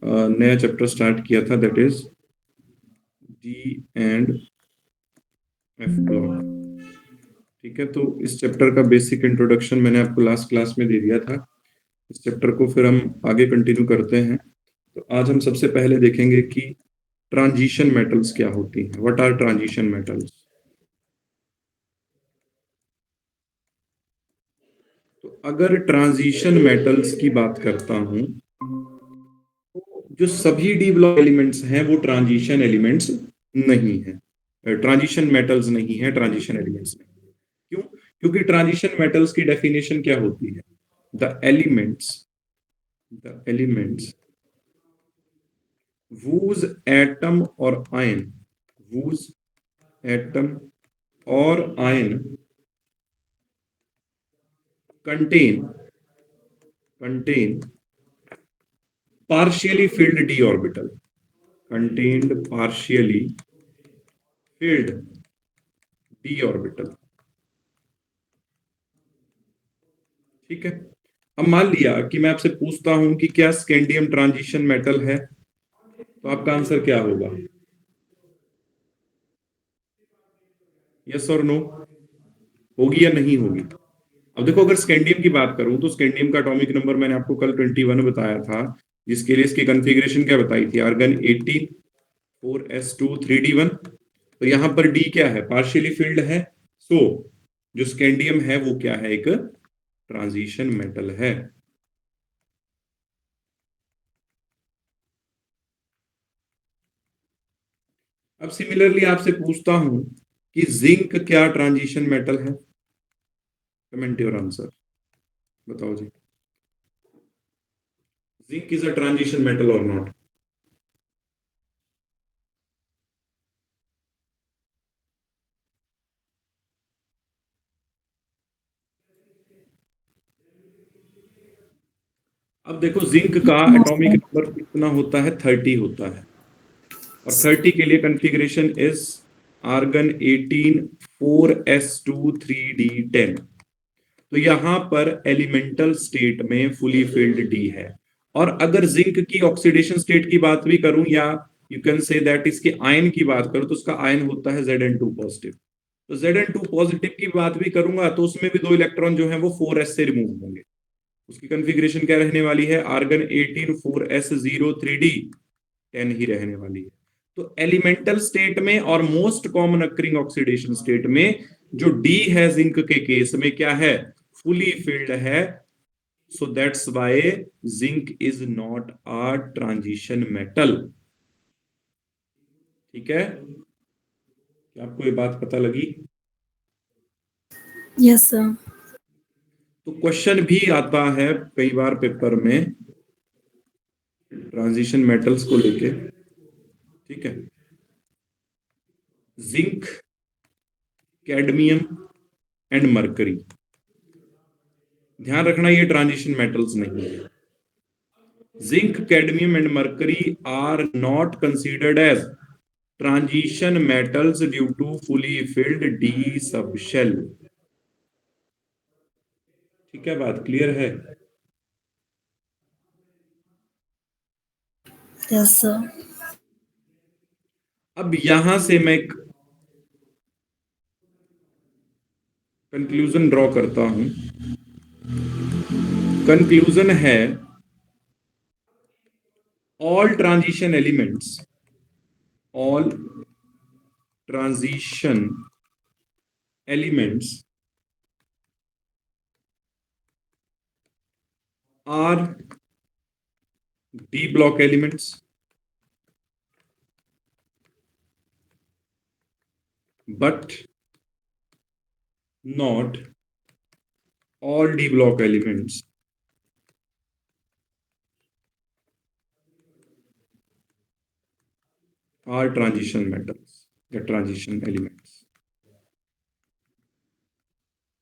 नया chapter start किया था, that is D and F block. ठीक है, तो इस चैप्टर का बेसिक इंट्रोडक्शन मैंने आपको लास्ट क्लास में दे दिया था। इस चैप्टर को फिर हम आगे कंटिन्यू करते हैं। तो आज हम सबसे पहले देखेंगे कि ट्रांजिशन मेटल्स क्या होती हैं, व्हाट आर ट्रांजिशन मेटल्स। तो अगर ट्रांजिशन मेटल्स की बात करता हूं, जो सभी डी ब्लॉक एलिमेंट्स हैं वो ट्रांजिशन एलिमेंट्स नहीं है, ट्रांजिशन मेटल्स नहीं है, ट्रांजिशन एलिमेंट्स नहीं। क्यों? क्योंकि ट्रांजिशन मेटल्स की डेफिनेशन क्या होती है? The elements whose atom or ion whose atom or ion contain partially filled d orbital contained partially filled d orbital। ठीक है, अब मान लिया कि मैं आपसे पूछता हूं कि क्या स्कैंडियम ट्रांजिशन मेटल है, तो आपका आंसर क्या होगा? यस और नो? होगी या नहीं होगी? अब देखो, अगर स्कैंडियम की बात करूं तो स्कैंडियम का एटॉमिक नंबर मैंने आपको कल 21 बताया था, जिसके लिए इसकी कॉन्फ़िगरेशन क्या बताई थी? Argon 18 4s2 3d1। तो यहां पर डी क्या है? पार्शियली फिल्ड है। सो जो स्कैंडियम है वो क्या है? एक ट्रांजिशन मेटल है। अब सिमिलरली आपसे पूछता हूं कि जिंक क्या ट्रांजिशन मेटल है? कमेंट योर आंसर, बताओ जी। Zinc is a transition metal और नॉट? अब देखो, जिंक का एटॉमिक नंबर कितना होता है? 30 होता है, और 30 के लिए configuration is argon 18 4s2 3d10। तो यहां पर एलिमेंटल स्टेट में फुली फिल्ड डी है। और अगर जिंक की ऑक्सीडेशन स्टेट की बात भी करूं, या यू कैन से दैट इसके आयन की बात करूं, तो उसका आयन होता है Zn2 पॉजिटिव। तो Zn2 पॉजिटिव की बात भी करूंगा तो उसमें भी दो इलेक्ट्रॉन जो है वो 4s से रिमूव होंगे। उसकी कॉन्फ़िगरेशन क्या रहने वाली है? आर्गन 18 4s0 3d 10 ही रहने वाली है। तो एलिमेंटल स्टेट में और most common occurring oxidation state में जो डी है जिंक के केस में क्या है? फुली फिल्ड है। So that's why zinc is not a transition metal. ठीक है, क्या आपको ये बात पता लगी? Yes sir. तो क्वेश्चन भी आता है कई बार पेपर में ट्रांजिशन मेटल्स को लेके। ठीक है, जिंक, कैडमियम एंड मरकरी, ध्यान रखना ये ट्रांजिशन मेटल्स नहीं है। Zinc, cadmium and mercury are not considered as transition metals due to fully filled d sub shell. ठीक है, बात क्लियर है? Yes sir. अब यहां से मैं एक कंक्लूजन ड्रॉ करता हूं। कंक्लूजन है, all transition elements, all transition elements R D block elements but not all d block elements are transition metals या transition elements।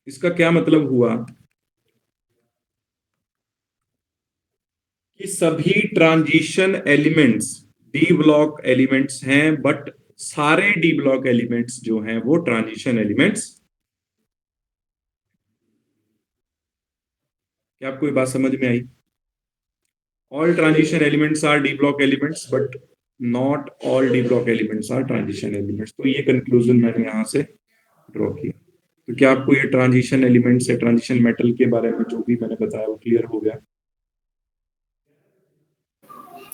इसका क्या मतलब हुआ? कि सभी transition elements D block elements हैं, बट सारे डी ब्लॉक एलिमेंट्स जो हैं वो ट्रांजिशन एलिमेंट्स। क्या आपको ये बात समझ में आई? All transition elements are d block elements, but not all d block elements are transition elements. तो ये कंक्लूजन मैंने यहाँ से ड्रॉ किया। तो क्या आपको ये ट्रांजिशन एलिमेंट्स या ट्रांजिशन मेटल के बारे में जो भी मैंने बताया वो क्लियर हो गया?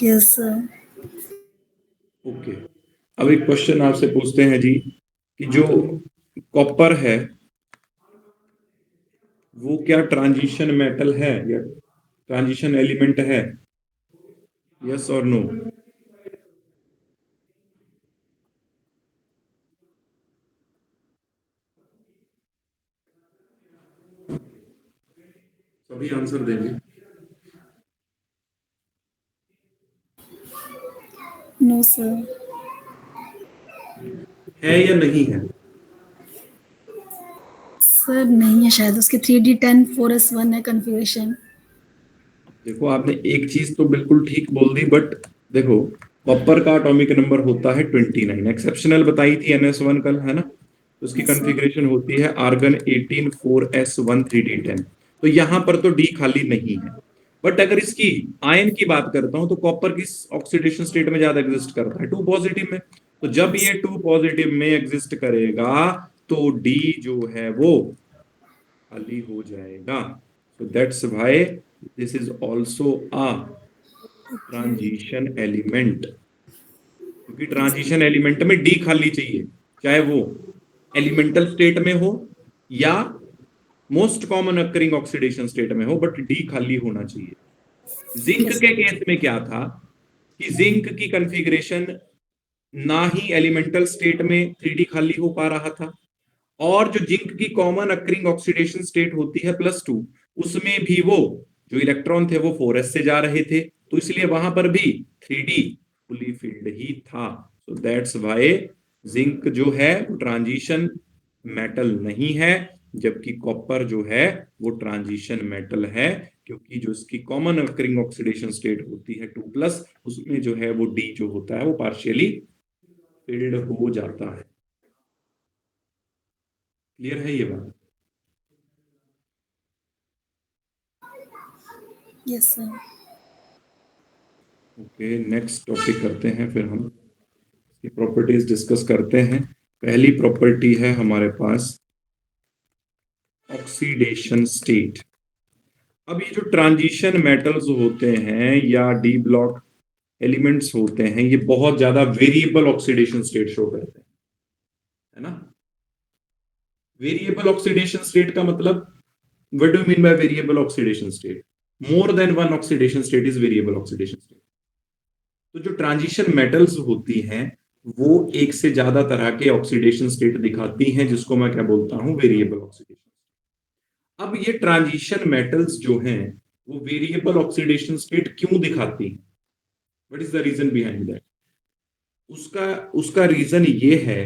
Yes sir. ओके, अब एक क्वेश्चन आपसे पूछते हैं जी कि जो कॉपर है वो क्या ट्रांजिशन मेटल है या ट्रांजिशन एलिमेंट है? यस और नो? सभी आंसर देंगे। No sir. है या नहीं है? सर नहीं है शायद, उसके 3d10 4s1 है कन्फिग्रेशन। देखो आपने एक चीज तो बिल्कुल ठीक बोल दी, बट देखो कॉपर का एटॉमिक नंबर होता है 29, एक्सेप्शनल बताई थी NS1 कल, है ना? तो उसकी Yes, sir. कॉन्फ़िगरेशन होती है आर्गन 18 4s1 3d10। तो यहां पर तो डी खाली नहीं है, बट अगर इसकी आयन की बात करता हूं तो कॉपर किस ऑक्सीडेशन स्टेट में ज्यादा एग्जिस्ट करता है? 2 पॉजिटिव में। तो जब ये 2 पॉजिटिव में एग्जिस्ट करेगा तो डी जो है वो खाली हो जाएगा। So that's why this is also a transition element, क्योंकि ट्रांजिशन एलिमेंट में डी खाली चाहिए, चाहे वो एलिमेंटल स्टेट में हो या most common occurring oxidation state में हो, बट डी खाली होना चाहिए। Zinc Yes. के केस में क्या था कि जिंक की कॉन्फ़िगरेशन ना ही एलिमेंटल स्टेट में 3D खाली हो पा रहा था, और जो जिंक की कॉमन अकरिंग ऑक्सीडेशन स्टेट होती है +2, उसमें भी वो जो इलेक्ट्रॉन थे वो 4s से जा रहे थे, तो इसलिए वहां पर भी 3D फुली फिल्ड ही था। सो दैट्स व्हाई जिंक जो है ट्रांजिशन मेटल नहीं है, जबकि कॉपर जो है वो ट्रांजिशन मेटल है, क्योंकि जो इसकी कॉमन अकरिंग ऑक्सीडेशन स्टेट होती है 2+, उसमें जो है वो डी जो होता है वो पार्शियली फिल्ड हो जाता है। क्लियर है ये बात? Yes, sir. Okay, next topic करते हैं, फिर हम इसकी प्रॉपर्टीज डिस्कस करते हैं। पहली प्रॉपर्टी है हमारे पास ऑक्सीडेशन स्टेट। अब ये जो ट्रांजिशन मेटल्स होते हैं या डी ब्लॉक एलिमेंट्स होते हैं, ये बहुत ज्यादा वेरिएबल ऑक्सीडेशन स्टेट शो करते हैं, है ना? वेरिएबल ऑक्सीडेशन स्टेट का मतलब, what do you mean by variable oxidation state? More than one oxidation state is variable oxidation state. तो जो ट्रांजिशन मेटल्स होती हैं वो एक से ज्यादा तरह के ऑक्सीडेशन स्टेट दिखाती हैं, जिसको मैं क्या बोलता हूं? Variable oxidation. अब ये ट्रांजिशन मेटल्स जो हैं वो वेरिएबल ऑक्सीडेशन स्टेट क्यों दिखाती हैं? What is the reason behind that? उसका उसका रीजन ये है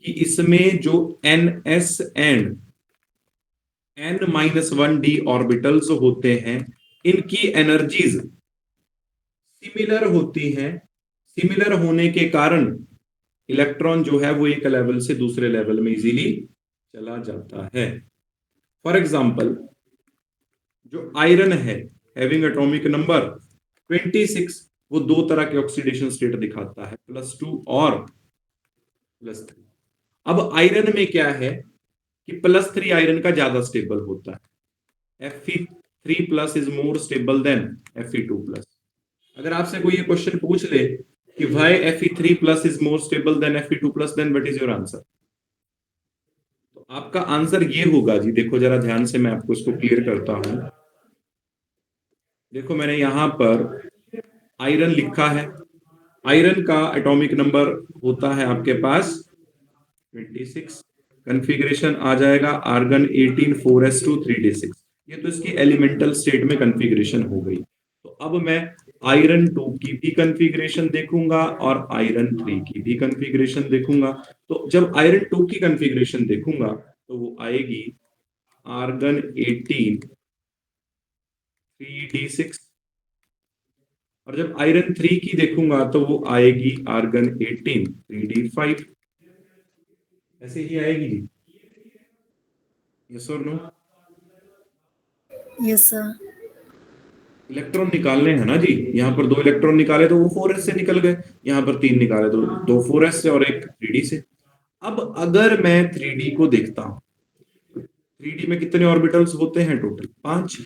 कि इसमें जो NS एंड N-1d ऑर्बिटल्स होते हैं, इनकी एनर्जीज सिमिलर होती हैं। सिमिलर होने के कारण इलेक्ट्रॉन जो है वो एक लेवल से दूसरे लेवल में इजीली चला जाता है। फॉर एग्जाम्पल, जो आयरन है हैविंग एटॉमिक नंबर 26, वो दो तरह के ऑक्सीडेशन स्टेट दिखाता है, +2 और +3। अब आयरन में क्या है कि +3 आयरन का ज्यादा स्टेबल होता है। Fe3+ is more stable than Fe2+। अगर आपसे कोई ये क्वेश्चन पूछ ले कि why Fe3+ is more stable than Fe2+, then what is your answer? तो आपका आंसर ये होगा जी, देखो जरा ध्यान से, मैं आपको इसको क्लियर करता हूं। देखो मैंने यहां पर आयरन लिखा है। आयरन का एटॉमिक नंबर होता है आपके पास 26। कॉन्फ़िगरेशन आ जाएगा आर्गन 18 4s2 3d6। ये तो इसकी एलिमेंटल स्टेट में कॉन्फ़िगरेशन हो गई। तो अब मैं आयरन 2 की भी कॉन्फ़िगरेशन देखूंगा और आयरन 3 की भी कॉन्फ़िगरेशन देखूंगा। तो जब आयरन 2 की कॉन्फ़िगरेशन देखूंगा तो वो आएगी आर्गन 18 3d6, और जब आयरन 3 की देखूंगा तो वो आएगी आर्गन 18 3d5। ऐसे ही आएगी जी। यस और नो? Yes, sir. इलेक्ट्रॉन निकालने हैं ना जी, यहाँ पर 2 इलेक्ट्रॉन निकाले तो वो 4s से निकल गए, यहाँ पर 3 निकाले तो 2 4s से और एक 3d से। अब अगर मैं 3d को देखता हूं, 3d में कितने ऑर्बिटल्स होते हैं? टोटल 5।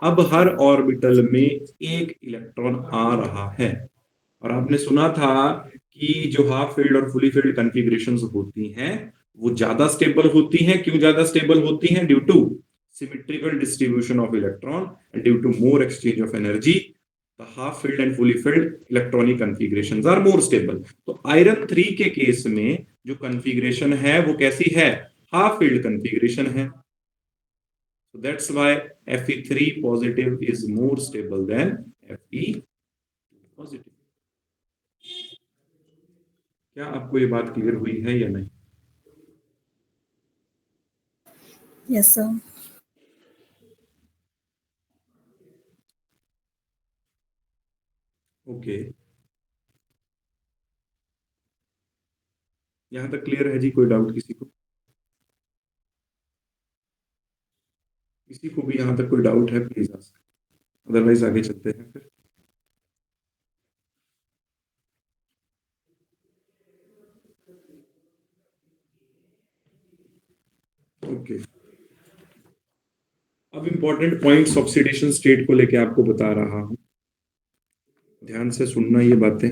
अब हर ऑर्बिटल में एक इलेक्ट्रॉन आ रहा है, और आपने सुना था कि जो हाफ फील्ड और फुली फील्ड कॉन्फ़िगरेशंस होती हैं वो ज्यादा स्टेबल होती हैं। क्यों ज्यादा स्टेबल होती हैं? Due to symmetrical distribution of electron and due to more exchange of energy, the half filled and fully filled electronic configurations are more stable. तो आयरन 3 के केस में जो कॉन्फ़िगरेशन है वो कैसी है? हाफ फील्ड कॉन्फ़िगरेशन है। So that's why Fe3 positive is more stable than Fe positive. क्या आपको ये बात क्लियर हुई है या नहीं? Yes, sir. ओके, यहां तक क्लियर है जी? कोई डाउट किसी को? किसी को भी यहां तक कोई डाउट है प्लीज आस्क, अदरवाइज आगे चलते हैं फिर। ओके, अब इंपॉर्टेंट पॉइंट्स ऑक्सीडेशन स्टेट को लेके आपको बता रहा हूं, ध्यान से सुनना ये बातें।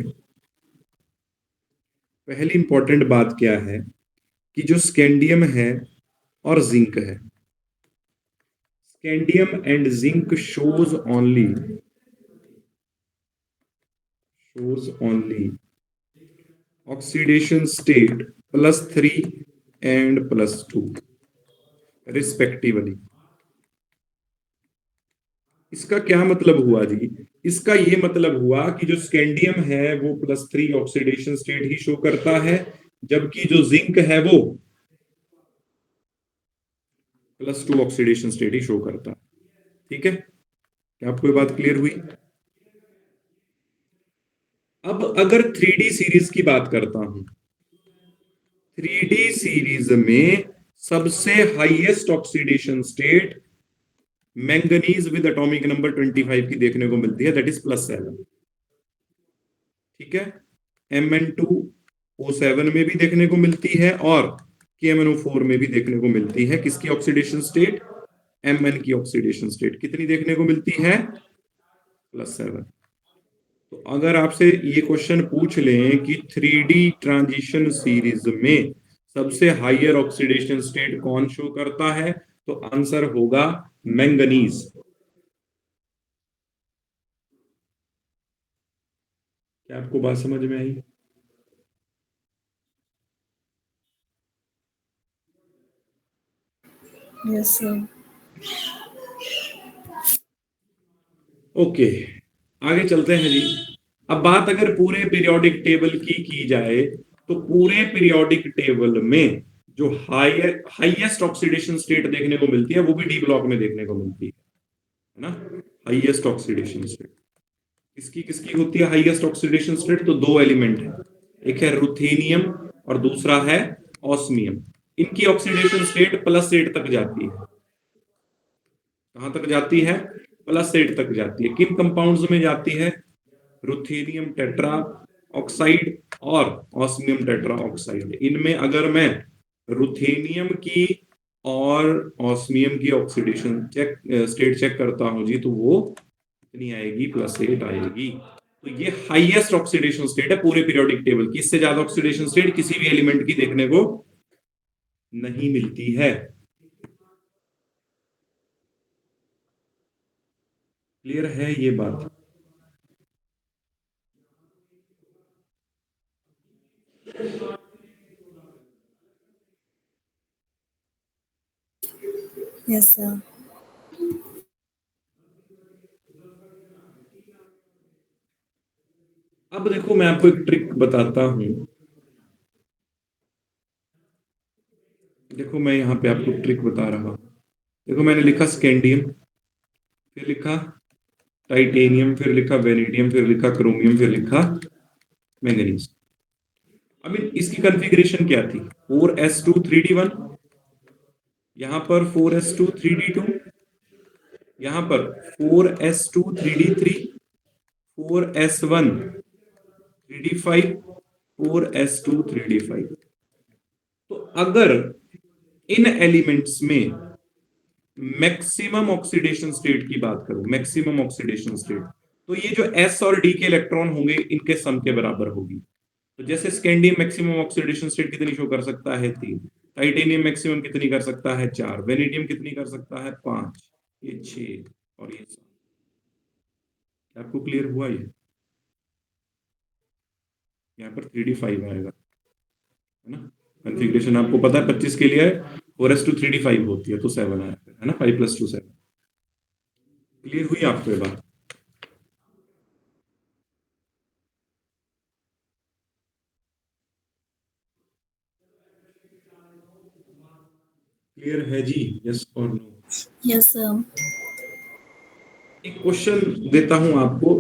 पहली इंपॉर्टेंट बात क्या है कि जो स्कैंडियम है और जिंक है, scandium and zinc shows only oxidation state +3 and +2 respectively. इसका क्या मतलब हुआ जी? इसका ये मतलब हुआ कि जो स्कैंडियम है वो +3 ऑक्सीडेशन स्टेट ही शो करता है, जबकि जो जिंक है वो +2 ऑक्सीडेशन स्टेट ही शो करता है। ठीक है, क्या आपको ये बात क्लियर हुई? अब अगर 3D सीरीज की बात करता हूं, 3D सीरीज में सबसे highest oxidation state manganese with atomic number 25 की देखने को मिलती है, दैट इज +7। ठीक है, Mn2O7 में भी देखने को मिलती है और KMnO4 में भी देखने को मिलती है। किसकी ऑक्सीडेशन स्टेट? Mn की ऑक्सीडेशन स्टेट कितनी देखने को मिलती है? +7। तो अगर आपसे ये क्वेश्चन पूछ लें कि 3D ट्रांजिशन सीरीज में सबसे हाईयर ऑक्सीडेशन स्टेट कौन शो करता है, तो आंसर होगा मैंगनीज। क्या आपको बात समझ में आई? Yes, sir. ओके, आगे चलते हैं जी। अब बात अगर पूरे पीरियोडिक टेबल की जाए तो पूरे पीरियोडिक टेबल में जो हाईएस्ट ऑक्सीडेशन स्टेट देखने को मिलती है वो भी डी ब्लॉक में देखने को मिलती है ना। हाईएस्ट ऑक्सीडेशन स्टेट किसकी किसकी होती है? हाईएस्ट ऑक्सीडेशन स्टेट तो 2 एलिमेंट है, एक है रुथेनियम और दूसरा है ऑस्मियम। इनकी ऑक्सीडेशन स्टेट +8 तक जाती है। कहां तक जाती है? +8 तक जाती है। किन कंपाउंड्स में जाती है? रुथेनियम टेट्रा ऑक्साइड और ऑस्मियम टेट्रा ऑक्साइड। इनमें अगर मैं रुथेनियम की और ऑस्मियम की ऑक्सीडेशन स्टेट चेक करता हूं जी, तो वो कितनी आएगी? +8 आएगी। तो ये हाईएस्ट ऑक्सीडेशन स्टेट है पूरे पीरियोडिक टेबल की। इससे ज्यादा ऑक्सीडेशन स्टेट किसी भी एलिमेंट की देखने को नहीं मिलती है। क्लियर है ये बात? Yes, sir. अब देखो मैं आपको एक ट्रिक बताता हूं। देखो मैं यहां पे आपको ट्रिक बता रहा हूं। देखो मैंने लिखा स्कैंडियम, फिर लिखा टाइटेनियम, फिर लिखा वेनेडियम, फिर लिखा क्रोमियम, फिर लिखा मैंगनीज। अब इसकी कॉन्फ़िगरेशन क्या थी? 4s2 3d1, यहां पर 4s2 3d2, यहां पर 4s2 3d3, 4s1 3d5, 4s2 3d5। तो अगर इन एलिमेंट्स में मैक्सिमम ऑक्सीडेशन स्टेट की बात करूं, मैक्सिमम ऑक्सीडेशन स्टेट, तो ये जो s और d के इलेक्ट्रॉन होंगे इनके सम के बराबर होगी। तो जैसे स्कैंडियम मैक्सिमम ऑक्सीडेशन स्टेट कितनी शो कर सकता है 3, टाइटेनियम मैक्सिमम कितनी कर सकता है 4, वेनेडियम कितनी कर सकता है 5, ये 6 और ये 7। आपको क्लियर हुआ ये? यहाँ पर 3d5 आएगा, है ना। कॉन्फ़िगरेशन आपको पता है 25 के लिए 4s2 3d5 होती है, तो 7 आया है ना, 5 + 2 7। क्लियर हुई आपको ये बात? क्लियर है जी? यस और नो? Yes, sir. एक क्वेश्चन देता हूं आपको,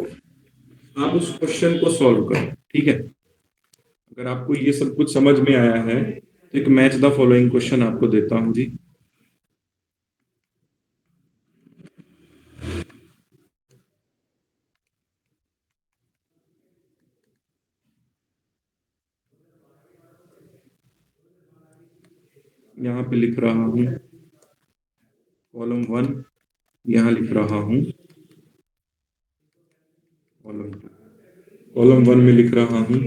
आप उस क्वेश्चन को सॉल्व करो, ठीक है। अगर आपको ये सब कुछ समझ में आया है तो एक मैच द फॉलोइंग क्वेश्चन आपको देता हूं जी। यहां पे लिख रहा हूं कॉलम 1, यहां लिख रहा हूं कॉलम 2। कॉलम 1 में लिख रहा हूं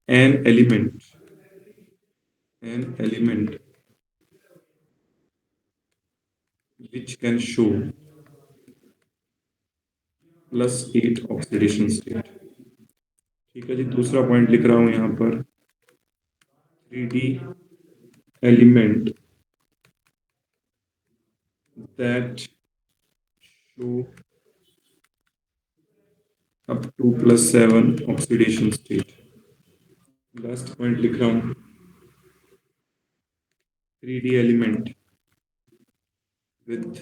an element which can show +8 oxidation state. ठीक है जी। दूसरा पॉइंट लिख रहा हूं यहां पर 3D element that show up to +7 oxidation state. Last point लिख रहा हूं 3D element with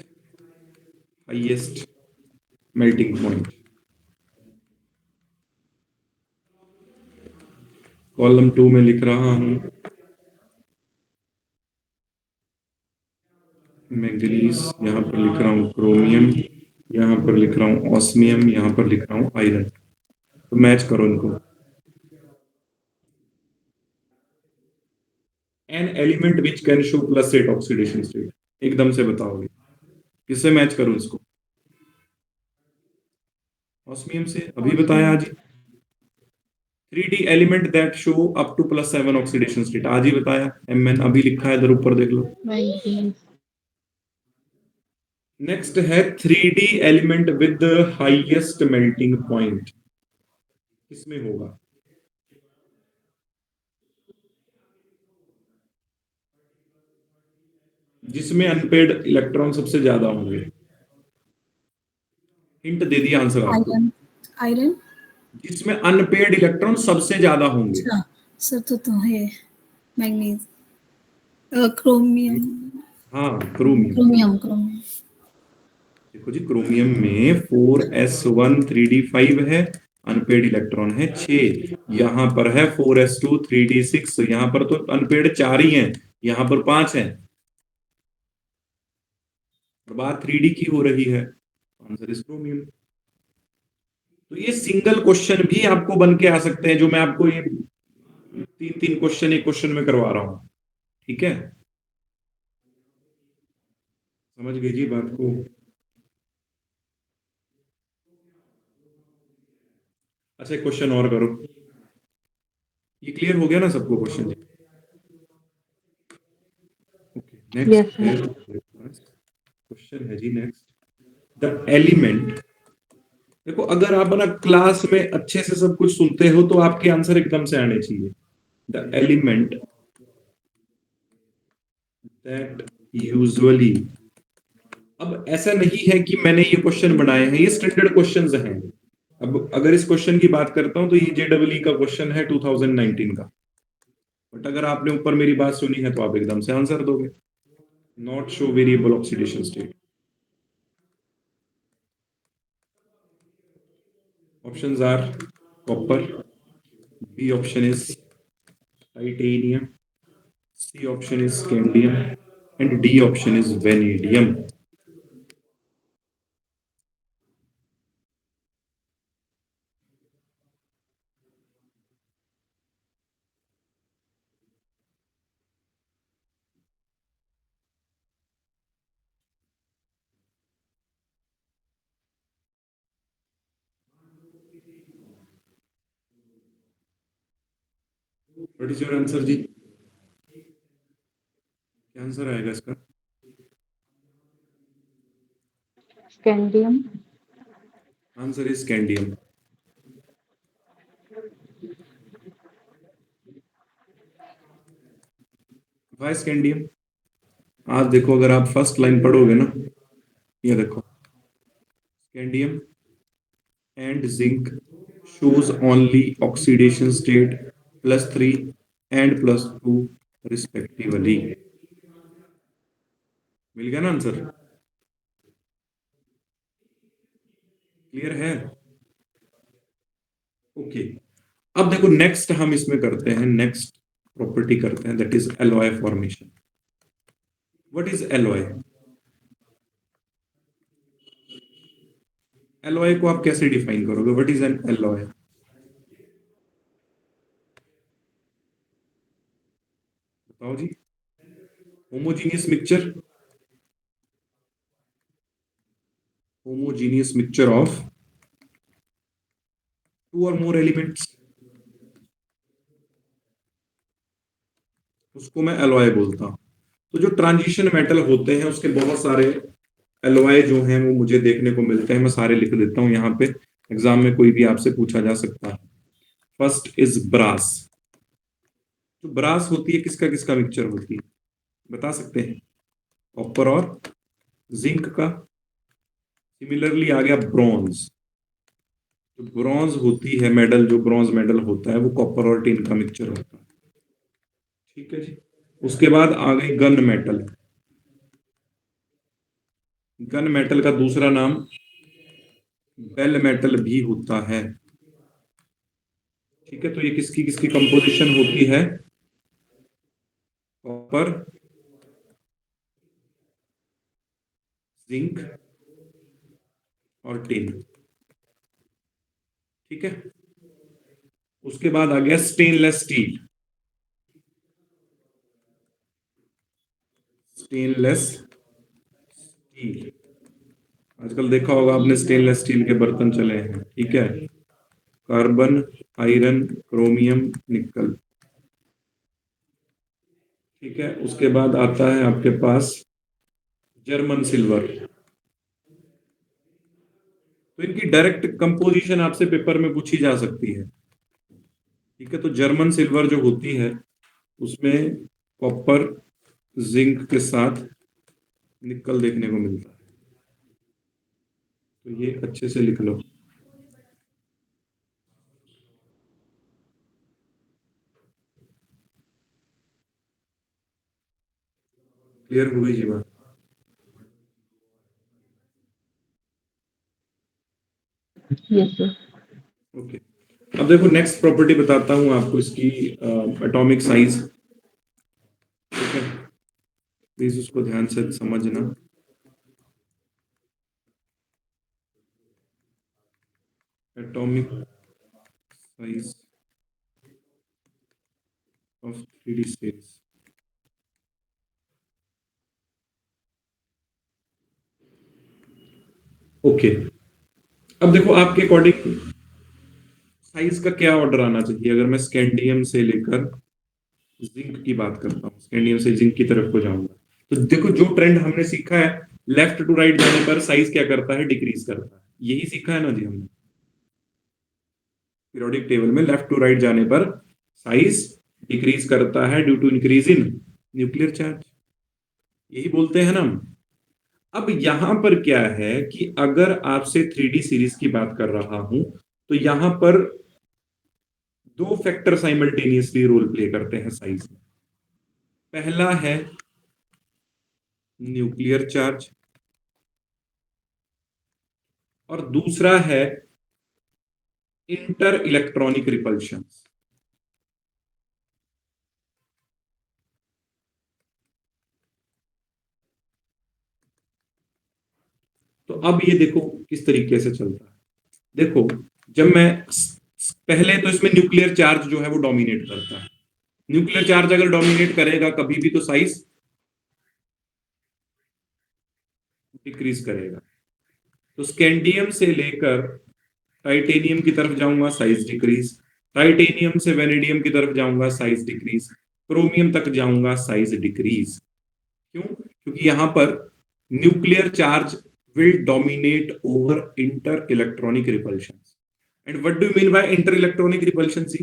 highest melting point। Column 2 में लिख रहा हूं मैंगनीज, यहां पर लिख रहा हूं क्रोमियम, यहां पर लिख रहा हूं ऑस्मियम, यहां पर लिख रहा हूं आयरन। तो मैच करो इनको। An element which can show +8 oxidation state, एकदम से बताओगे किससे मैच करूं इसको? ऑस्मियम से, अभी बताया आज। 3D element that show up to +7 oxidation state, आज ही बताया। Mn अभी लिखा है, इधर ऊपर देख लो। नेक्स्ट है 3D element with highest melting point, किसमें होगा? जिसमें अनपेड इलेक्ट्रॉन सबसे ज्यादा होंगे। हिंट दे दिया आंसर आपको। Iron. Iron. जिसमें अनपेड इलेक्ट्रॉन सबसे ज्यादा होंगे। अच्छा, सर तो है मैग्नीज, क्रोमियम। हाँ, क्रोमियम। क्रोमियम। देखो जी, क्रोमियम में 4s1 3d5 है, अनपेड इलेक्ट्रॉन है 6। यहां पर है 4s2 3d6, यहां पर तो अनपेड 4 ही हैं, यहां पर 5 हैं। बात 3d की हो रही है, आंसर इज क्रोमियम। तो ये सिंगल क्वेश्चन भी आपको बन के आ सकते हैं, जो मैं आपको ये 3 क्वेश्चन एक क्वेश्चन में करवा रहा हूं, ठीक है। समझ गए जी बात को? अच्छा, क्वेश्चन और करो। ये क्लियर हो गया ना सबको क्वेश्चन? ओके, नेक्स्ट है क्वेश्चन है जी, नेक्स्ट द एलिमेंट। देखो, अगर आप ना क्लास में अच्छे से सब कुछ सुनते हो तो आपके आंसर एकदम से आने चाहिए। द एलिमेंट दैट यूजुअली, अब ऐसा नहीं है कि मैंने ये क्वेश्चन बनाए हैं, ये स्टैंडर्ड क्वेश्चंस हैं। अब अगर इस क्वेश्चन की बात करता हूं तो ये JEE का क्वेश्चन है 2019 का, बट अगर आपने ऊपर मेरी बात सुनी है तो आप एकदम से आंसर दोगे। Not show variable oxidation state. Options are copper, B option is titanium, C option is scandium, and D option is vanadium. What is your answer जी? क्या आंसर आएगा इसका? Scandium. Answer is scandium. Why scandium? आज देखो, अगर आप first line पढ़ोगे ना, ये देखो, scandium and zinc shows only oxidation state +3 and +2 respectively। मिल गया ना आंसर? क्लियर है? ओके। अब देखो, नेक्स्ट हम इसमें करते हैं, नेक्स्ट प्रॉपर्टी करते हैं, that is alloy formation. What is alloy? Alloy को आप कैसे डिफाइन करोगे? What is an alloy? बताओ जी। Homogeneous mixture, homogeneous mixture of two और मोर एलिमेंट्स, उसको मैं एलॉय बोलता हूं। तो जो ट्रांजिशन मेटल होते हैं उसके बहुत सारे एलॉय जो हैं वो मुझे देखने को मिलते हैं। मैं सारे लिख देता हूं यहाँ पे, एग्जाम में कोई भी आपसे पूछा जा सकता है। First is brass. जो ब्रास होती है, किसका किसका मिक्सचर होती है, बता सकते हैं? कॉपर और जिंक का। सिमिलरली आ गया ब्रॉन्ज। जो ब्रॉन्ज होती है मेडल, जो ब्रॉन्ज मेडल होता है वो कॉपर और टिन का मिक्सचर होता है। ठीक है जी। उसके बाद आ गई गन मेटल। गन मेटल का दूसरा नाम बेल मेटल भी होता है। ठीक है, तो ये किसकी किसकी कंपोजिशन होती है? कॉपर, जिंक और टिन। ठीक है। उसके बाद आ गया स्टेनलेस स्टील। स्टेनलेस स्टील, आजकल देखा होगा आपने, स्टेनलेस स्टील के बर्तन चले हैं। ठीक है। कार्बन, आयरन, क्रोमियम, निकल। ठीक है। उसके बाद आता है आपके पास जर्मन सिल्वर। तो इनकी डायरेक्ट कंपोजिशन आपसे पेपर में पूछी जा सकती है। ठीक है। तो जर्मन सिल्वर जो होती है उसमें कॉपर, जिंक के साथ निकल देखने को मिलता है। तो ये अच्छे से लिख लो। क्लियर हो गई जी बात? Yes, sir. ओके। अब देखो, नेक्स्ट प्रॉपर्टी बताता हूं आपको इसकी, एटॉमिक साइज। ठीक है, प्लीज उसको ध्यान से समझना। Atomic size of 3D space. Okay. अब देखो, आपके अकॉर्डिंग साइज का क्या ऑर्डर आना चाहिए? अगर मैं स्कैंडियम से लेकर जिंक की बात करता हूँ, स्कैंडियम से जिंक की तरफ को जाऊंगा, तो देखो जो ट्रेंड हमने सीखा है, लेफ्ट टू राइट जाने पर साइज क्या करता है? डिक्रीज करता है। यही सीखा है ना जी हमने पीरियोडिक टेबल में, लेफ्ट टू राइट जाने पर साइज डिक्रीज करता है due to increase in nuclear charge. यही बोलते हैं ना हम। अब यहां पर क्या है कि अगर आपसे 3D सीरीज की बात कर रहा हूं, तो यहां पर दो फैक्टर साइमल्टेनियसली रोल प्ले करते हैं साइज में। पहला है न्यूक्लियर चार्ज और दूसरा है इंटर इलेक्ट्रॉनिक रिपल्शन। तो अब ये देखो किस तरीके से चलता है। देखो, जब मैं पहले तो इसमें न्यूक्लियर चार्ज जो है वो डोमिनेट करता है। न्यूक्लियर चार्ज अगर डोमिनेट करेगा कभी भी, तो साइज डिक्रीज करेगा। तो स्कैंडियम से लेकर टाइटेनियम की तरफ जाऊंगा, साइज डिक्रीज। टाइटेनियम से वेनेडियम की तरफ जाऊंगा, साइज डिक्रीज। क्रोमियम तक जाऊंगा, साइज डिक्रीज। क्यों? क्योंकि यहां पर nuclear charge will dominate over inter electronic repulsion. And what do you mean by inter electronic repulsion? See,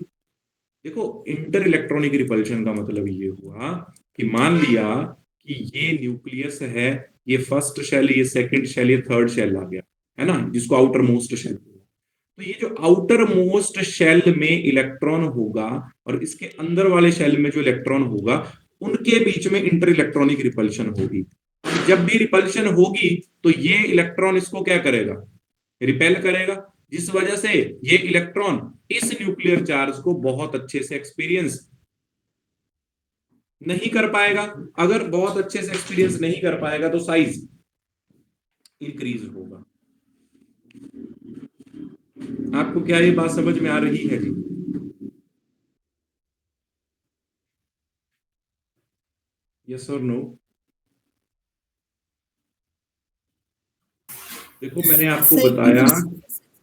देखो, इंटर इलेक्ट्रॉनिक रिपल्शन का मतलब ये हुआ कि मान लिया कि ये न्यूक्लियस है, ये फर्स्ट शेल, ये सेकंड शेल, ये थर्ड शेल आ गया, है ना, जिसको आउटर मोस्ट शेल। तो ये जो आउटर मोस्ट शेल में इलेक्ट्रॉन होगा और इसके अंदर वाले शेल में जो इलेक्ट्रॉन होगा, उनके बीच में इंटर इलेक्ट्रॉनिक रिपल्शन होगी। जब भी रिपल्शन होगी तो ये इलेक्ट्रॉन इसको क्या करेगा? रिपेल करेगा, जिस वजह से ये इलेक्ट्रॉन इस न्यूक्लियर चार्ज को बहुत अच्छे से एक्सपीरियंस नहीं कर पाएगा। अगर बहुत अच्छे से एक्सपीरियंस नहीं कर पाएगा तो साइज इंक्रीज होगा। आपको क्या ये बात समझ में आ रही है जी? यस और नो? देखो, मैंने आपको बताया,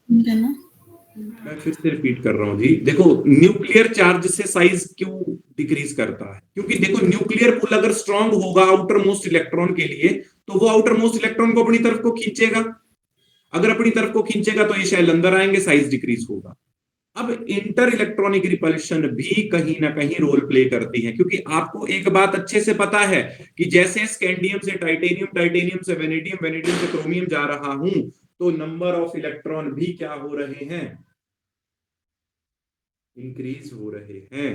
मैं फिर से रिपीट कर रहा हूं जी। देखो, न्यूक्लियर चार्ज से साइज क्यों डिक्रीज करता है? क्योंकि देखो, न्यूक्लियर पुल अगर स्ट्रांग होगा आउटर मोस्ट इलेक्ट्रॉन के लिए, तो वो आउटर मोस्ट इलेक्ट्रॉन को अपनी तरफ को खींचेगा। अगर अपनी तरफ को खींचेगा तो ये शेल अंदर आएंगे, साइज डिक्रीज होगा। अब इंटर इलेक्ट्रॉनिक रिपल्शन भी कहीं ना कहीं रोल प्ले करती है, क्योंकि आपको एक बात अच्छे से पता है कि जैसे स्कैंडियम से टाइटेनियम, टाइटेनियम से वेनेडियम, वेनेडियम से क्रोमियम जा रहा हूं, तो नंबर ऑफ इलेक्ट्रॉन भी क्या हो रहे हैं? इंक्रीज हो रहे हैं।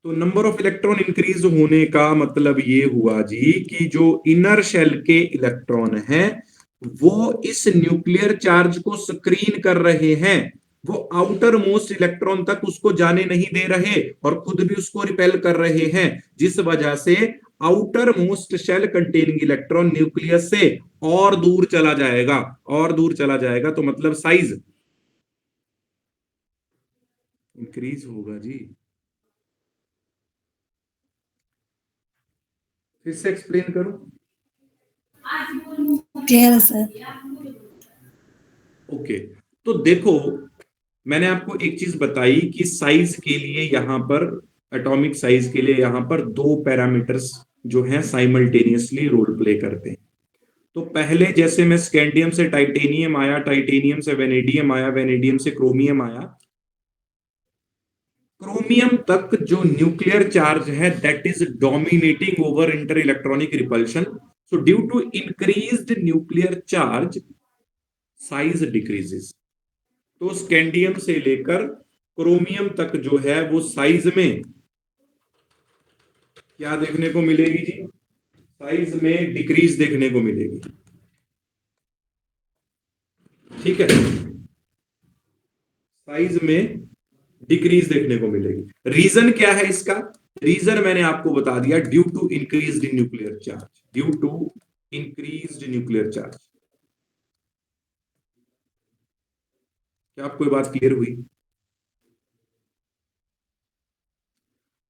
तो नंबर ऑफ इलेक्ट्रॉन इंक्रीज होने का मतलब ये हुआ जी कि जो इनर शेल के इलेक्ट्रॉन हैं वो इस न्यूक्लियर चार्ज को स्क्रीन कर रहे हैं, वो आउटर मोस्ट इलेक्ट्रॉन तक उसको जाने नहीं दे रहे और खुद भी उसको रिपेल कर रहे हैं, जिस वजह से outermost shell containing electron nucleus से और दूर चला जाएगा, और दूर चला जाएगा, तो मतलब साइज इंक्रीज होगा जी। फिर से एक्सप्लेन करूं? क्लियर है सर। ओके, तो देखो, मैंने आपको एक चीज बताई कि साइज के लिए यहां पर, एटॉमिक साइज के लिए यहां पर दो पैरामीटर्स जो हैं साइमल्टेनियसली रोल प्ले करते हैं। तो पहले जैसे मैं स्कैंडियम से टाइटेनियम आया, टाइटेनियम से वेनेडियम आया, वेनेडियम से क्रोमियम आया, क्रोमियम तक जो न्यूक्लियर चार्ज है that is dominating over inter electronic repulsion. So due to increased nuclear charge size decreases. तो स्कैंडियम से लेकर क्रोमियम तक जो है वो साइज में क्या देखने को मिलेगी जी? साइज में डिक्रीज देखने को मिलेगी। ठीक है, साइज में डिक्रीज देखने को मिलेगी। रीजन क्या है इसका? रीजन मैंने आपको बता दिया, due to increased nuclear charge, due to increased nuclear charge. क्या आपको ये बात क्लियर हुई?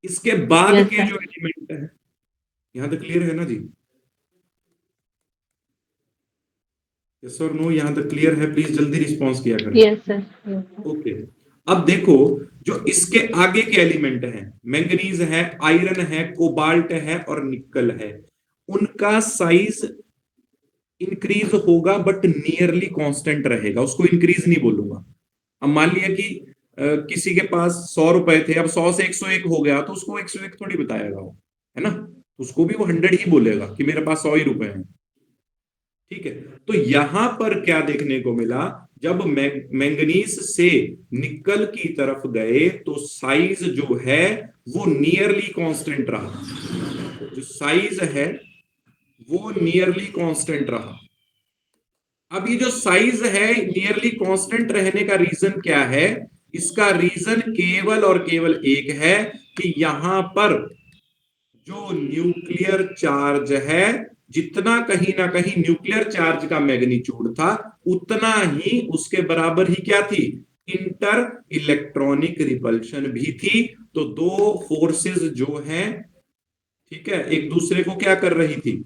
इसके बाद Yes, के sir. जो एलिमेंट है, यहां तक क्लियर है ना जी? यस और नो? यहां तक क्लियर है? प्लीज जल्दी रिस्पॉन्स किया करें। Yes, sir. Yes, sir. Okay, अब देखो, जो इसके आगे के एलिमेंट हैं, मैंगनीज है, आयरन है, कोबाल्ट है और निकल है, उनका साइज इंक्रीज होगा बट नियरली कांस्टेंट रहेगा, उसको इंक्रीज नहीं बोलूंगा। अब मान लिया कि किसी के पास 100 रुपए थे, अब 100 से 101 हो गया, तो उसको 101 थोड़ी बताएगा वो, है ना, उसको भी वो 100 ही बोलेगा कि मेरे पास 100 ही रुपए हैं। ठीक है, तो यहां पर क्या देखने को मिला? जब मैंगनीज से निकल की तरफ गए तो साइज जो है वो नियरली कांस्टेंट रहा, जो साइज है वो नियरली कांस्टेंट रहा। अब ये जो साइज है नियरली कांस्टेंट रहने का रीजन क्या है? इसका रीजन केवल और केवल एक है कि यहां पर जो न्यूक्लियर चार्ज है, जितना कहीं ना कहीं न्यूक्लियर चार्ज का मैग्नीट्यूड था, उतना ही उसके बराबर ही क्या थी? इंटर इलेक्ट्रॉनिक रिपल्शन भी थी। तो दो फोर्सेस जो हैं, ठीक है, एक दूसरे को क्या कर रही थी?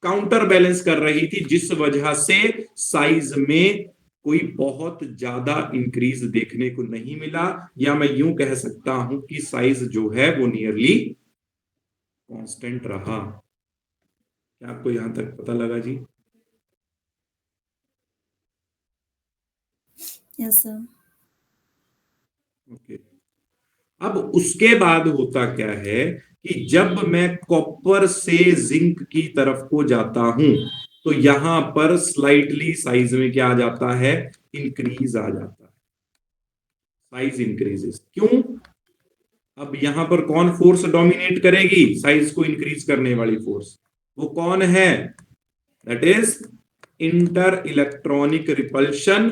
काउंटर बैलेंस कर रही थी, जिस वजह से साइज में कोई बहुत ज्यादा इंक्रीज देखने को नहीं मिला, या मैं यूं कह सकता हूं कि साइज जो है वो नियरली कांस्टेंट रहा। क्या आपको यहां तक पता लगा जी? Yes, sir. ओके। अब उसके बाद होता क्या है कि जब मैं कॉपर से जिंक की तरफ को जाता हूं तो यहां पर स्लाइटली साइज में क्या आ जाता है, इंक्रीज आ जाता है, साइज इंक्रीजेस। क्यों? अब यहां पर कौन फोर्स डोमिनेट करेगी साइज को इंक्रीज करने वाली फोर्स? वो कौन है? That is inter electronic repulsion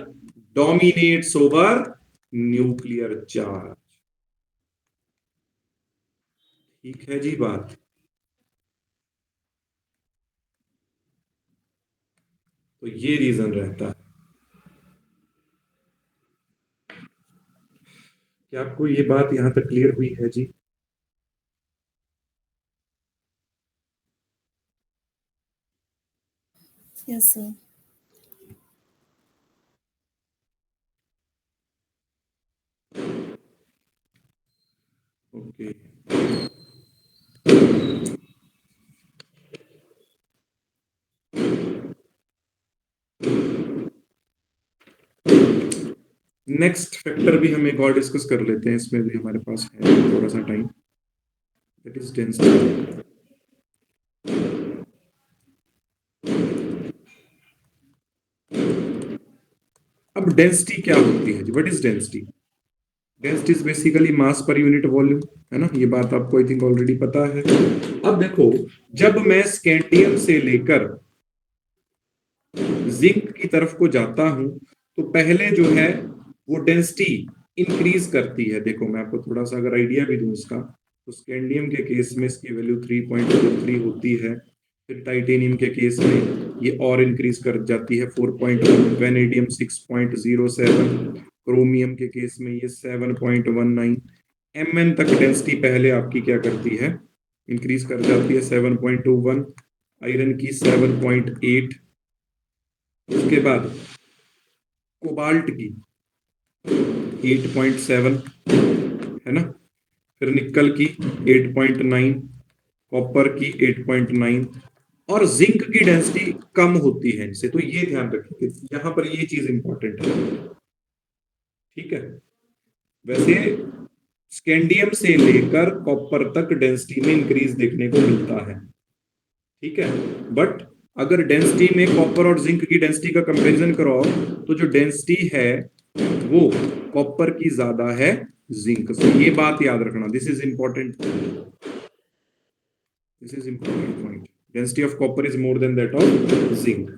dominates over nuclear charge. ठीक है जी बात? तो ये रीजन रहता है। क्या आपको ये बात यहां तक क्लियर हुई है जी? Yes, sir. Okay. Next factor भी हम एक और डिस्कस कर लेते हैं, इसमें भी हमारे पास है थोड़ा सा टाइम। That is density. अब डेंसिटी क्या होती है जी? What is density? Density is basically mass per unit volume, है ना? ये बात आपको आई थिंक ऑलरेडी पता है। अब देखो, जब मैं स्कैंडियम से लेकर जिंक की तरफ को जाता हूं तो पहले जो है वो डेंसिटी इंक्रीज करती है। देखो मैं आपको थोड़ा सा अगर आइडिया भी दूं इसका, तो स्कैंडियम के केस में इसकी वैल्यू 3.03 होती है, फिर टाइटेनियम के केस में ये और इंक्रीज कर जाती है 4.1, वेनेडियम 6.07, क्रोमियम के केस में ये 7.19, Mn तक डेंसिटी पहले आपकी क्या करती है, इंक्रीज कर जाती है 7.21, आयरन की 7.8, उसके बाद कोबाल्ट की 8.7, है ना? फिर निकल की 8.9, कॉपर की 8.9, और जिंक की डेंसिटी कम होती है इनसे। तो ये ध्यान रखिए, यहां पर ये चीज इंपॉर्टेंट है। ठीक है? वैसे स्कैंडियम से लेकर कॉपर तक डेंसिटी में इंक्रीज देखने को मिलता है। ठीक है? बट अगर डेंसिटी में कॉपर और जिंक की डेंसिटी का कंपैरिजन करो तो जो डेंसिटी है वो कॉपर की ज्यादा है जिंक से। ये बात याद रखना, this is important, this is important point. Density of copper is more than that of zinc.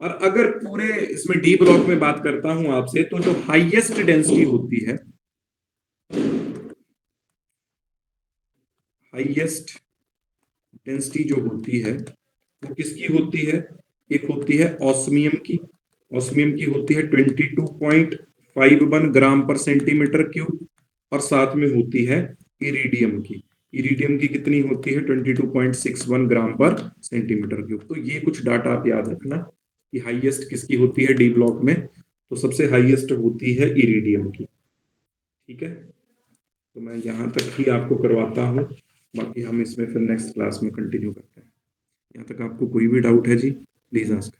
और अगर पूरे इसमें डी ब्लॉक में बात करता हूं आपसे, तो जो हाईएस्ट डेंसिटी होती है, हाईएस्ट डेंसिटी जो होती है वो किसकी होती है? एक होती है ऑस्मियम की। ऑस्मियम की होती है 22.51 ग्राम पर सेंटीमीटर क्यूब, और साथ में होती है इरिडियम की। इरिडियम की कितनी होती है? 22.61 ग्राम पर सेंटीमीटर क्यूब। तो ये कुछ डाटा आप याद रखना कि हाईएस्ट किसकी होती है डी ब्लॉक में। तो सबसे हाईएस्ट होती है इरिडियम की। ठीक है? तो मैं यहां तक ही आपको करवाता हूं, बाकी हम इसमें फिर नेक्स्ट क्लास में कंटिन्यू करते हैं। यहाँ तक आपको कोई भी डाउट है जी, प्लीज आस्क।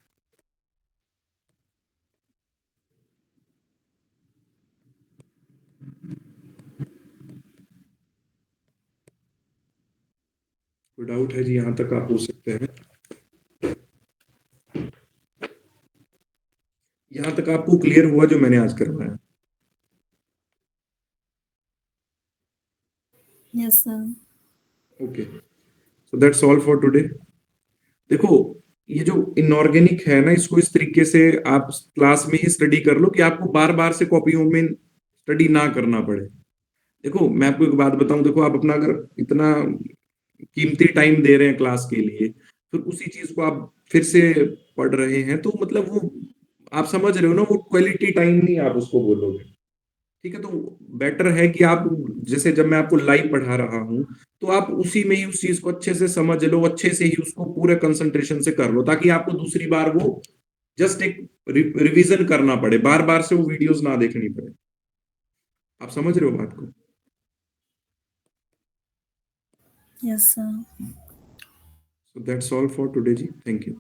कोई डाउट है जी? यहाँ तक आप पूछ सकते हैं। यहाँ तक आपको क्लियर हुआ जो मैंने आज करवाया? Yes, sir. Okay, so that's all for today. देखो, ये जो इनऑर्गेनिक है ना, इसको इस तरीके से आप क्लास में ही स्टडी कर लो कि आपको बार बार से कॉपियों में स्टडी ना करना पड़े। देखो मैं आपको एक बात बताऊं, देखो आप अपना अगर इतना कीमती टाइम दे रहे हैं क्लास के लिए, फिर उसी चीज को आप फिर से पढ़ रहे हैं, तो मतलब वो आप समझ रहे हो ना, वो क्वालिटी टाइम नहीं आप उसको बोलोगे। ठीक है? तो बेटर है कि आप, जैसे जब मैं आपको लाइव पढ़ा रहा हूं, तो आप उसी में ही उस चीज को अच्छे से समझ लो, अच्छे से ही उसको पूरे कंसंट्रेशन से कर लो, ताकि आपको दूसरी बार वो जस्ट एक रिवीजन करना पड़े, बार बार से वो वीडियोस ना देखनी पड़े। आप समझ रहे हो बात को? Yes, sir. So that's all for today, ji. Thank you.